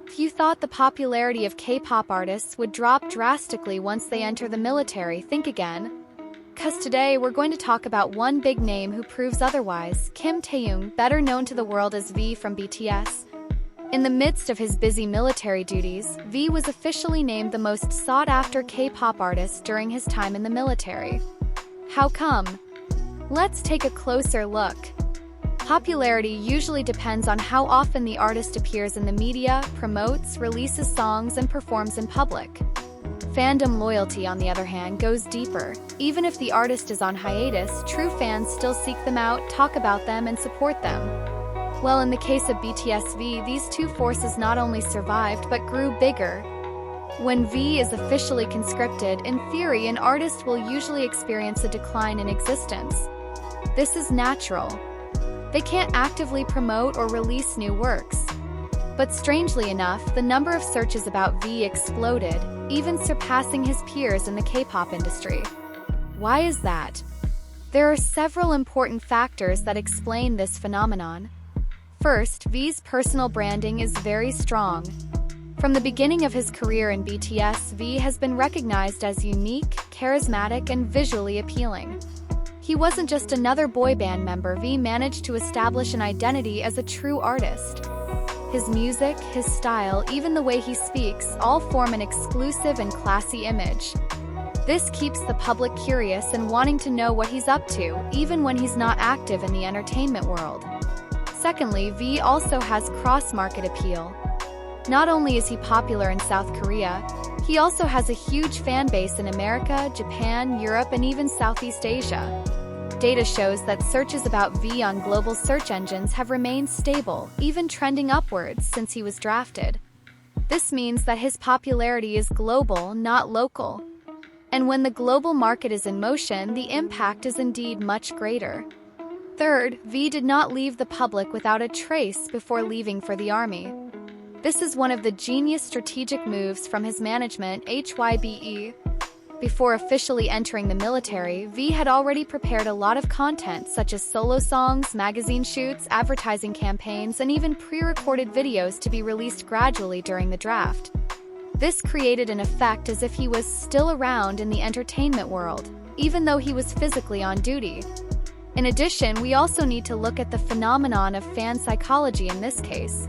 If you thought the popularity of K-pop artists would drop drastically once they enter the military, think again. 'Cause today we're going to talk about one big name who proves otherwise, Kim Taehyung, better known to the world as V from BTS. In the midst of his busy military duties, V was officially named the most sought-after K-pop artist during his time in the military. How come? Let's take a closer look. Popularity usually depends on how often the artist appears in the media, promotes, releases songs, and performs in public. Fandom loyalty, on the other hand, goes deeper. Even if the artist is on hiatus, true fans still seek them out, talk about them, and support them. Well, in the case of BTS, these two forces not only survived but grew bigger. When V is officially conscripted, in theory, an artist will usually experience a decline in existence. This is natural. They can't actively promote or release new works. But strangely enough, the number of searches about V exploded, even surpassing his peers in the K-pop industry. Why is that? There are several important factors that explain this phenomenon. First, V's personal branding is very strong. From the beginning of his career in BTS, V has been recognized as unique, charismatic, and visually appealing. He wasn't just another boy band member. V managed to establish an identity as a true artist. His music, his style, even the way he speaks, all form an exclusive and classy image. This keeps the public curious and wanting to know what he's up to, even when he's not active in the entertainment world. Secondly, V also has cross-market appeal. Not only is he popular in South Korea, he also has a huge fan base in America, Japan, Europe, and even Southeast Asia. Data shows that searches about V on global search engines have remained stable, even trending upwards since he was drafted. This means that his popularity is global, not local. And when the global market is in motion, the impact is indeed much greater. Third, V did not leave the public without a trace before leaving for the army. This is one of the genius strategic moves from his management, HYBE. Before officially entering the military, V had already prepared a lot of content such as solo songs, magazine shoots, advertising campaigns, and even pre-recorded videos to be released gradually during the draft. This created an effect as if he was still around in the entertainment world, even though he was physically on duty. In addition, we also need to look at the phenomenon of fan psychology in this case.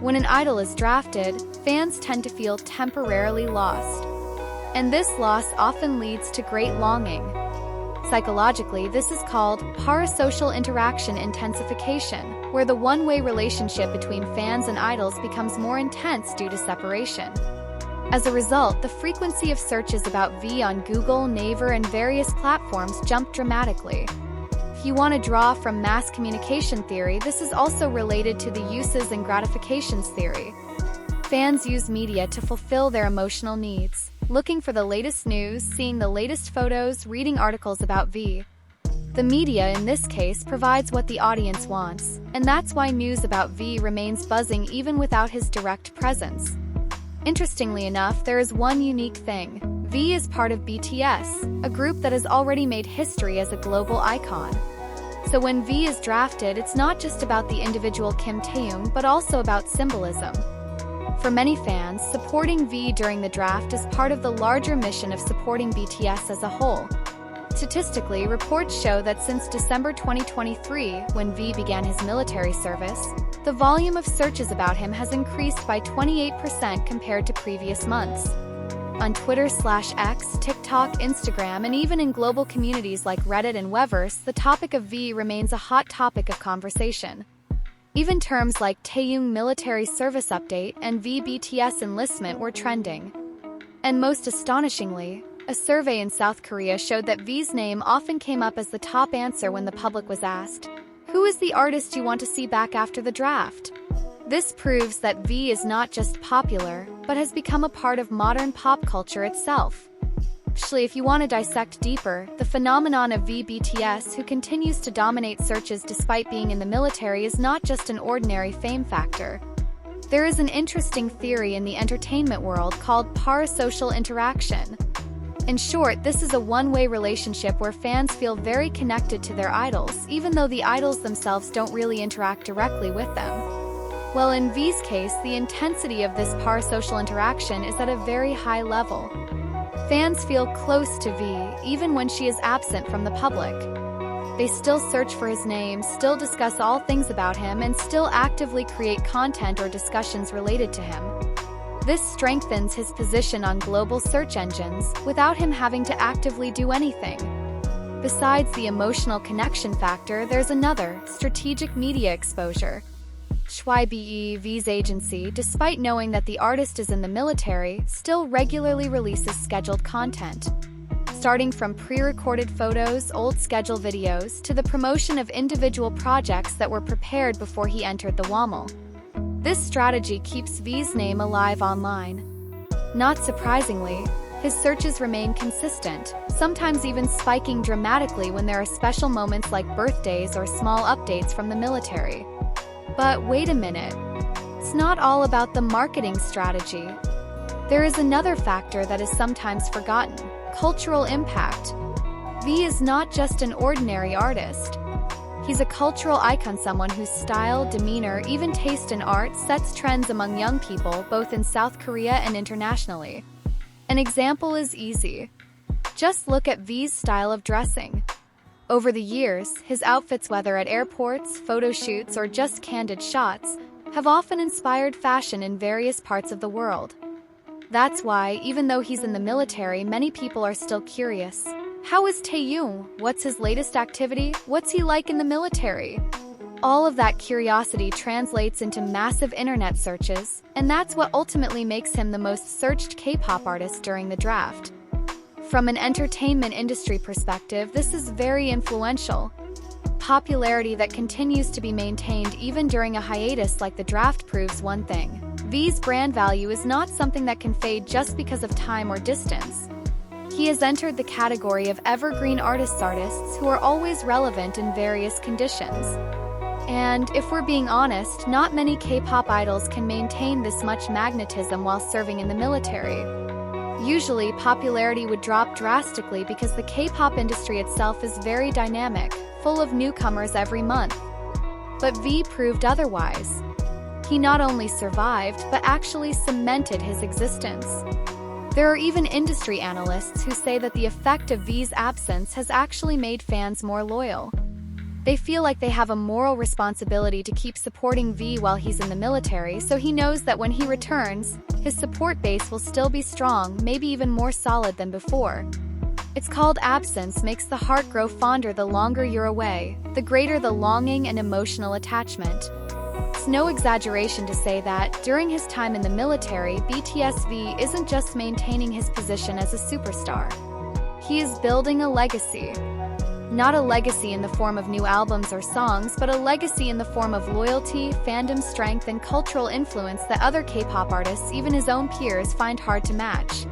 When an idol is drafted, fans tend to feel temporarily lost. And this loss often leads to great longing. Psychologically, this is called parasocial interaction intensification, where the one-way relationship between fans and idols becomes more intense due to separation. As a result, the frequency of searches about V on Google, Naver, and various platforms jumped dramatically. If you want to draw from mass communication theory, this is also related to the uses and gratifications theory. Fans use media to fulfill their emotional needs, looking for the latest news, seeing the latest photos, reading articles about V. The media, in this case, provides what the audience wants, and that's why news about V remains buzzing even without his direct presence. Interestingly enough, there is one unique thing. V is part of BTS, a group that has already made history as a global icon. So when V is drafted, it's not just about the individual Kim Taehyung, but also about symbolism. For many fans, supporting V during the draft is part of the larger mission of supporting BTS as a whole. Statistically, reports show that since December 2023, when V began his military service, the volume of searches about him has increased by 28% compared to previous months. On Twitter/X, TikTok, Instagram, and even in global communities like Reddit and Weverse, the topic of V remains a hot topic of conversation. Even terms like Taehyung military service update and V BTS enlistment were trending. And most astonishingly, a survey in South Korea showed that V's name often came up as the top answer when the public was asked, "Who is the artist you want to see back after the draft?" This proves that V is not just popular, but has become a part of modern pop culture itself. Actually, if you want to dissect deeper, the phenomenon of V BTS, who continues to dominate searches despite being in the military, is not just an ordinary fame factor. There is an interesting theory in the entertainment world called parasocial interaction. In short, this is a one-way relationship where fans feel very connected to their idols, even though the idols themselves don't really interact directly with them. Well, in V's case, the intensity of this parasocial interaction is at a very high level. Fans feel close to V, even when she is absent from the public. They still search for his name, still discuss all things about him, and still actively create content or discussions related to him. This strengthens his position on global search engines, without him having to actively do anything. Besides the emotional connection factor, there's another, strategic media exposure. V's agency, despite knowing that the artist is in the military, still regularly releases scheduled content. Starting from pre-recorded photos, old schedule videos, to the promotion of individual projects that were prepared before he entered the WOML. This strategy keeps V's name alive online. Not surprisingly, his searches remain consistent, sometimes even spiking dramatically when there are special moments like birthdays or small updates from the military. But wait a minute. It's not all about the marketing strategy. There is another factor that is sometimes forgotten: cultural impact. V is not just an ordinary artist. He's a cultural icon, someone whose style, demeanor, even taste in art sets trends among young people both in South Korea and internationally. An example is easy. Just look at V's style of dressing. Over the years, his outfits, whether at airports, photo shoots, or just candid shots, have often inspired fashion in various parts of the world. That's why, even though he's in the military, many people are still curious. How is Taehyung? What's his latest activity? What's he like in the military? All of that curiosity translates into massive internet searches, and that's what ultimately makes him the most searched K-pop artist during the draft. From an entertainment industry perspective, this is very influential. Popularity that continues to be maintained even during a hiatus like the draft proves one thing: V's brand value is not something that can fade just because of time or distance. He has entered the category of evergreen artists who are always relevant in various conditions. And if we're being honest, not many K-pop idols can maintain this much magnetism while serving in the military. Usually, popularity would drop drastically because the K-pop industry itself is very dynamic, full of newcomers every month. But V proved otherwise. He not only survived, but actually cemented his existence. There are even industry analysts who say that the effect of V's absence has actually made fans more loyal. They feel like they have a moral responsibility to keep supporting V while he's in the military, so he knows that when he returns, his support base will still be strong, maybe even more solid than before. It's called absence makes the heart grow fonder. The longer you're away, the greater the longing and emotional attachment. It's no exaggeration to say that, during his time in the military, BTSV isn't just maintaining his position as a superstar. He is building a legacy. Not a legacy in the form of new albums or songs, but a legacy in the form of loyalty, fandom strength, and cultural influence that other K-pop artists, even his own peers, find hard to match.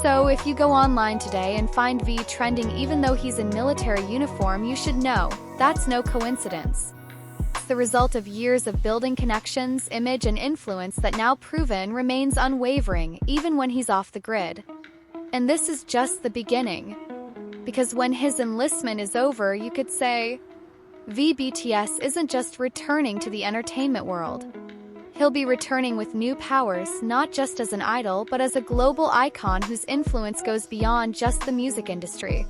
So, if you go online today and find V trending even though he's in military uniform, you should know, that's no coincidence. It's the result of years of building connections, image, and influence that, now proven, remains unwavering, even when he's off the grid. And this is just the beginning. Because when his enlistment is over, you could say, BTS isn't just returning to the entertainment world. He'll be returning with new powers, not just as an idol, but as a global icon whose influence goes beyond just the music industry.